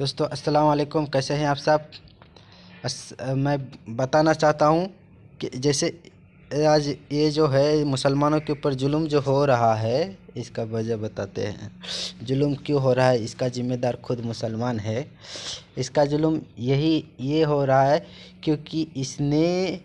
दोस्तों अस्सलाम वालेकुम, कैसे हैं आप सब। मैं बताना चाहता हूं कि जैसे आज ये जो है मुसलमानों के ऊपर जुल्म जो हो रहा है, इसका वजह बताते हैं। जुल्म क्यों हो रहा है, इसका ज़िम्मेदार खुद मुसलमान है। इसका जुल्म ये हो रहा है क्योंकि इसने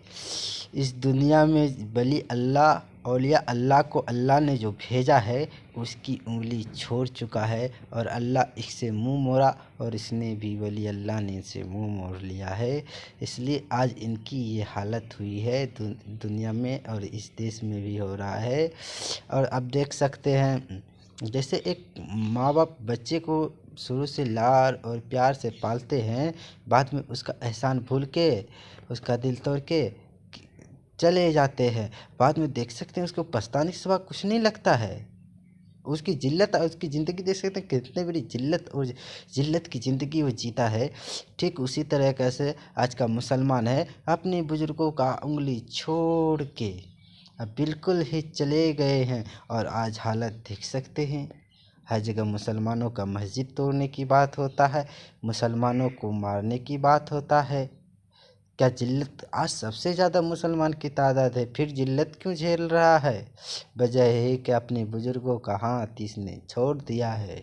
इस दुनिया में वली अल्लाह औलिया अल्लाह को अल्लाह ने जो भेजा है उसकी उंगली छोड़ चुका है और अल्लाह इससे मुंह मोड़ा और इसने भी वली अल्लाह ने इनसे मुंह मोड़ लिया है। इसलिए आज इनकी ये हालत हुई है दुनिया में और इस देश में भी हो रहा है। और अब देख सकते हैं जैसे एक माँ बाप बच्चे को शुरू से लाड और प्यार से पालते हैं, बाद में उसका एहसान भूल के उसका दिल तोड़ के चले जाते हैं। बाद में देख सकते हैं उसको पछताने के सिवा कुछ नहीं लगता है। उसकी जिल्लत और उसकी ज़िंदगी देख सकते हैं कितनी बड़ी जिल्लत और जिल्लत की ज़िंदगी वो जीता है। ठीक उसी तरह कैसे आज का मुसलमान है, अपने बुज़ुर्गों का उंगली छोड़ के अब बिल्कुल ही चले गए हैं। और आज हालत देख सकते हैं, हर जगह मुसलमानों का मस्जिद तोड़ने की बात होता है, मुसलमानों को मारने की बात होता है। क्या जिल्लत आज सबसे ज़्यादा मुसलमान की तादाद है, फिर जिल्लत क्यों झेल रहा है? वजह है कि अपने बुज़ुर्गों का हाथ इसने छोड़ दिया है।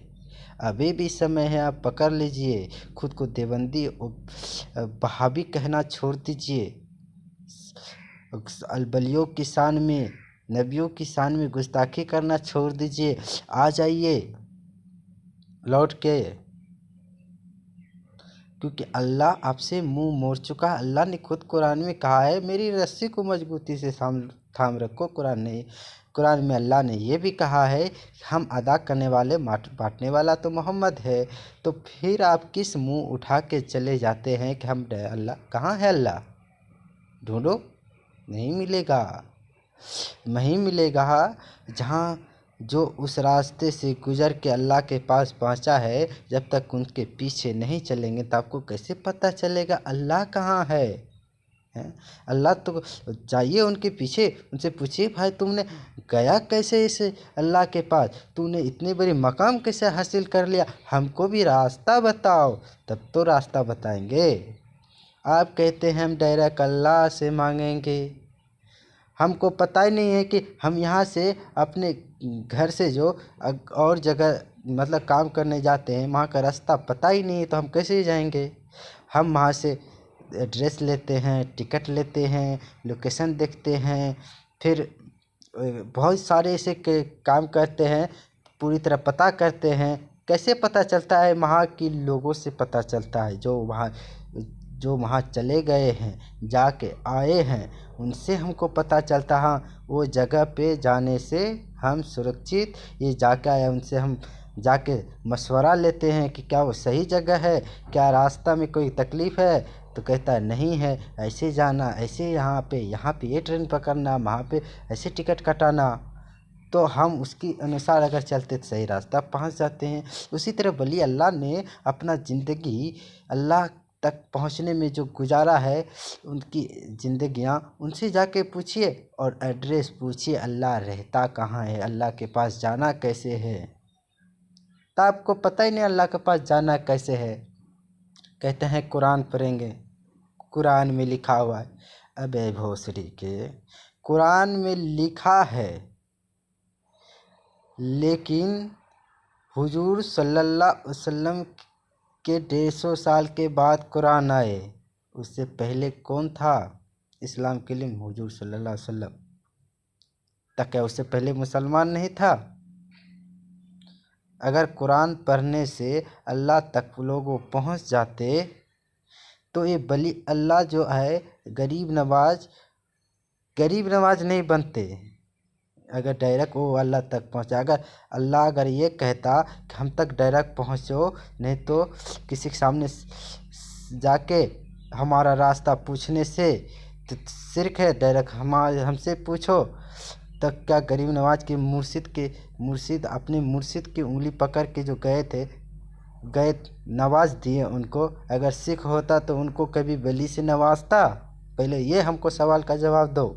अभी भी समय है, आप पकड़ लीजिए। खुद को देवबंदी वहाबी कहना छोड़ दीजिए। वलियों की शान में, नबियों की शान में गुस्ताखी करना छोड़ दीजिए। आ जाइए लौट के, क्योंकि अल्लाह आपसे मुंह मोड़ चुका है। अल्लाह ने खुद कुरान में कहा है, मेरी रस्सी को मजबूती से थाम रखो। कुरान में अल्लाह ने ये भी कहा है, हम अदा करने वाले बांटने वाला तो मोहम्मद है। तो फिर आप किस मुंह उठा के चले जाते हैं कि हम अल्लाह कहाँ है? अल्लाह ढूंढो, नहीं मिलेगा। नहीं मिलेगा। जहाँ जो उस रास्ते से गुज़र के अल्लाह के पास पहुँचा है, जब तक उनके पीछे नहीं चलेंगे तो आपको कैसे पता चलेगा अल्लाह कहाँ है? अल्लाह तो जाइए उनके पीछे, उनसे पूछिए, भाई तुमने गया कैसे इस अल्लाह के पास, तूने इतने बड़े मकाम कैसे हासिल कर लिया, हमको भी रास्ता बताओ। तब तो रास्ता बताएंगे। आप कहते हैं हम डायरेक्ट अल्लाह से मांगेंगे। हमको पता ही नहीं है कि हम यहाँ से अपने घर से जो और जगह मतलब काम करने जाते हैं, वहाँ का रास्ता पता ही नहीं है, तो हम कैसे जाएंगे? हम वहाँ से एड्रेस लेते हैं, टिकट लेते हैं, लोकेशन देखते हैं, फिर बहुत सारे ऐसे काम करते हैं, पूरी तरह पता करते हैं। कैसे पता चलता है? वहाँ के लोगों से पता चलता है, जो वहाँ चले गए हैं, जाके आए हैं, उनसे हमको पता चलता। हाँ, वो जगह पे जाने से हम सुरक्षित ये जाके आए, उनसे हम जाके मशवरा लेते हैं कि क्या वो सही जगह है, क्या रास्ता में कोई तकलीफ़ है। तो कहता है नहीं है, ऐसे जाना, ऐसे यहाँ पे ये ट्रेन पकड़ना, वहाँ पे ऐसे टिकट कटाना। तो हम उसकी अनुसार अगर चलते तो सही रास्ता पहुँच जाते हैं। उसी तरह वली अल्लाह ने अपना ज़िंदगी अल्लाह तक पहुँचने में जो गुजारा है, उनकी ज़िंदगियाँ उनसे जाके पूछिए और एड्रेस पूछिए, अल्लाह रहता कहाँ है, अल्लाह के पास जाना कैसे है। तो आपको पता ही नहीं अल्लाह के पास जाना कैसे है। कहते हैं कुरान पढ़ेंगे, कुरान में लिखा हुआ है। अबे भोसड़ी के, कुरान में लिखा है, लेकिन हुजूर सल्लल्लाहु अलैहि वसल्लम के 150 साल के बाद कुरान आए। उससे पहले कौन था इस्लाम के लिए? हुजूर सल्लल्लाहु अलैहि वसल्लम तक। क्या उससे पहले मुसलमान नहीं था? अगर कुरान पढ़ने से अल्लाह तक लोग पहुंच जाते तो ये वली अल्लाह जो है गरीब नवाज नहीं बनते। अगर डायरेक्ट वो अल्लाह तक पहुंचा, अगर ये कहता कि हम तक डायरेक्ट पहुंचो, नहीं तो किसी के सामने जाके हमारा रास्ता पूछने से तो शिरक है, डायरेक्ट हमसे पूछो। तक क्या गरीब नवाज के मुर्शिद अपने मुर्शिद की उंगली पकड़ के जो गए नवाज दिए उनको। अगर सिख होता तो उनको कभी वली से नवाजता? पहले ये हमको सवाल का जवाब दो।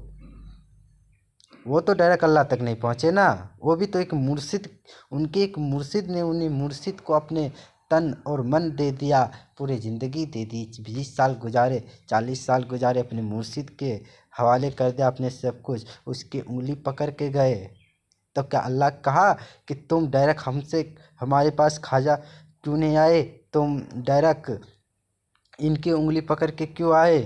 वो तो डायरेक्ट अल्लाह तक नहीं पहुँचे ना, वो भी तो एक मुर्शिद, उनके एक मुर्शिद ने उन्हें मुर्शिद को अपने تن اور من دے دیا، پورے زندگی دے دی، 20 سال گزارے، 40 سال گزارے، اپنے مرشد کے حوالے کر دیا اپنے سب کچھ، اس کی انگلی پکڑ کے گئے۔ تو کیا اللہ کہا کہ تم ڈائریکٹ ہم سے ہمارے پاس خواجہ کیوں نہیں آئے، تم ڈائریکٹ ان کی انگلی پکڑ کے کیوں آئے؟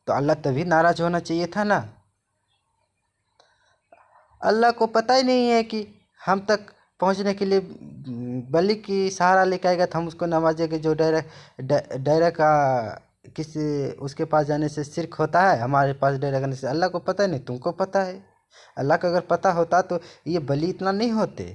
تو اللہ تبھی ناراض ہونا چاہیے تھا نا۔ اللہ کو پتہ ہی نہیں ہے کہ ہم تک پہنچنے کے لیے بلی کی سہارا لے کے آئے گا تو ہم اس کو نوازیں گے، جو ڈائریکٹ کسی اس کے پاس جانے سے شرک ہوتا ہے، ہمارے پاس ڈائریکٹ آنے سے۔ اللہ کو پتہ نہیں، تم کو پتہ ہے۔ اللہ کو اگر پتہ ہوتا تو یہ بلی اتنا نہیں ہوتے۔